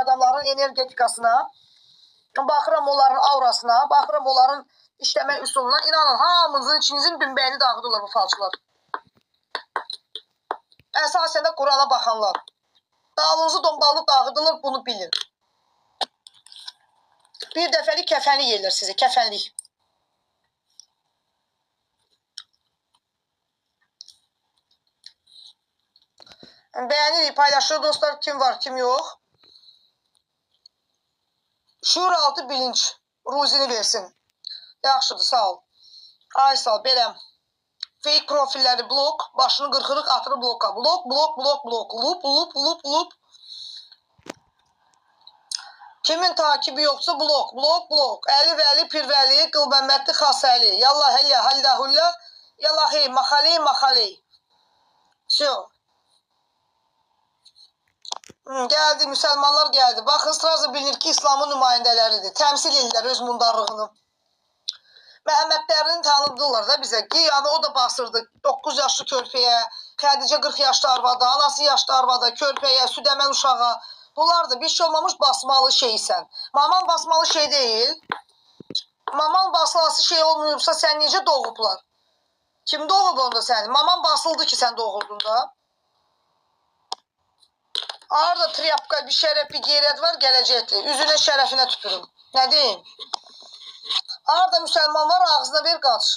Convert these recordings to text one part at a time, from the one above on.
adamların energetikasına, baxıram onların aurasına, baxıram onların işləmə üsuluna. İnanın, hamınızın içinizin dümbəyini dağıdırlar bu falçılar. Əsasən də Qurana baxanlar. Dağınızı dombalı dağıdırlar, bunu bilin. Bir dəfəlik kəfənlik yelir sizi, kəfənlik. Bəyənirik, paylaşır dostlar, kim var, kim yox. Şuur altı bilinç, ruzini versin. Yaxşıdır, sağ ol. Ay sağ ol, beləm. Fake profilləri blok, başını qırxırıq, atırı bloka. Blok, blok, blok, blok. Loop, loop, loop, loop. Kimin takibi yoxsa blok, blok, blok. Əli Vəli, Pirvəli, Qılbəmmətli, Xasəli. Yallah, həllə, hallə, hullə. Yallah, hey, maxaley, maxaley. Всё. Gəldi, müsəlmanlar gəldi. Baxın, sırası bilinir ki, İslamın nümayəndələridir. Təmsil edirlər öz mundarlığını. Məhəmmədlərini tanıdırlar da bizə ki, yəni o da basırdı 9 yaşlı körpəyə, Xədicə 40 yaşlı arvada, anası yaşlı arvada, körpəyə, südəmən uşağa. Bunlardır, bir şey olmamış basmalı şeysən. Maman basmalı şey deyil. Maman basılası şey olmayıbsa sən necə doğublar? Kim doğub onda səni? Maman basıldı ki, sən doğuldun da. Arada triyapka bir şərəf, bir qeyrət var, gələcəkdir. Üzünə şərəfinə tüpürüm. Nə deyim? Arada müsəlman var, ağzına ver, qaç.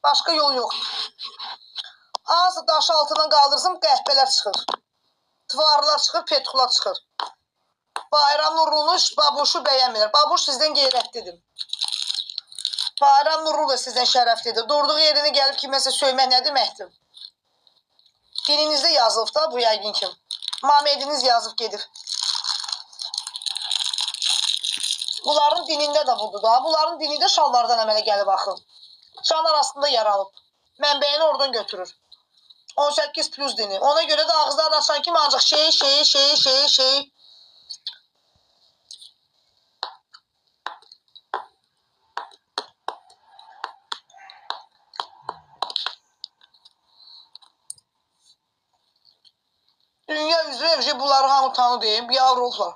Başqa yol yoxdur. Ağzı daşı altından qaldırsın, qəhbələr çıxır. Tvarlar çıxır, petxular çıxır. Bayram Nurlunu babuşu bəyənmir. Babuş sizdən qeyrətlidir. Bayram Nurlu da sizdən şərəflidir. Durduğu yerini gəlib kiməsə söymək nə deməkdir? Dininizdə yazılıb da bu yəqin ki. Mamediniz yazıb gedib. Bunların dinində də budur da. Bunların dinində şallardan əmələ gəlib axın. Şal arasında yer alıb. Mənbəyini oradan götürür. 18 plus dini. Ona görə də ağızlar açan kimi ancaq şey. Dünya üzrə bunları hamı tanı deyim. Biabr oldular.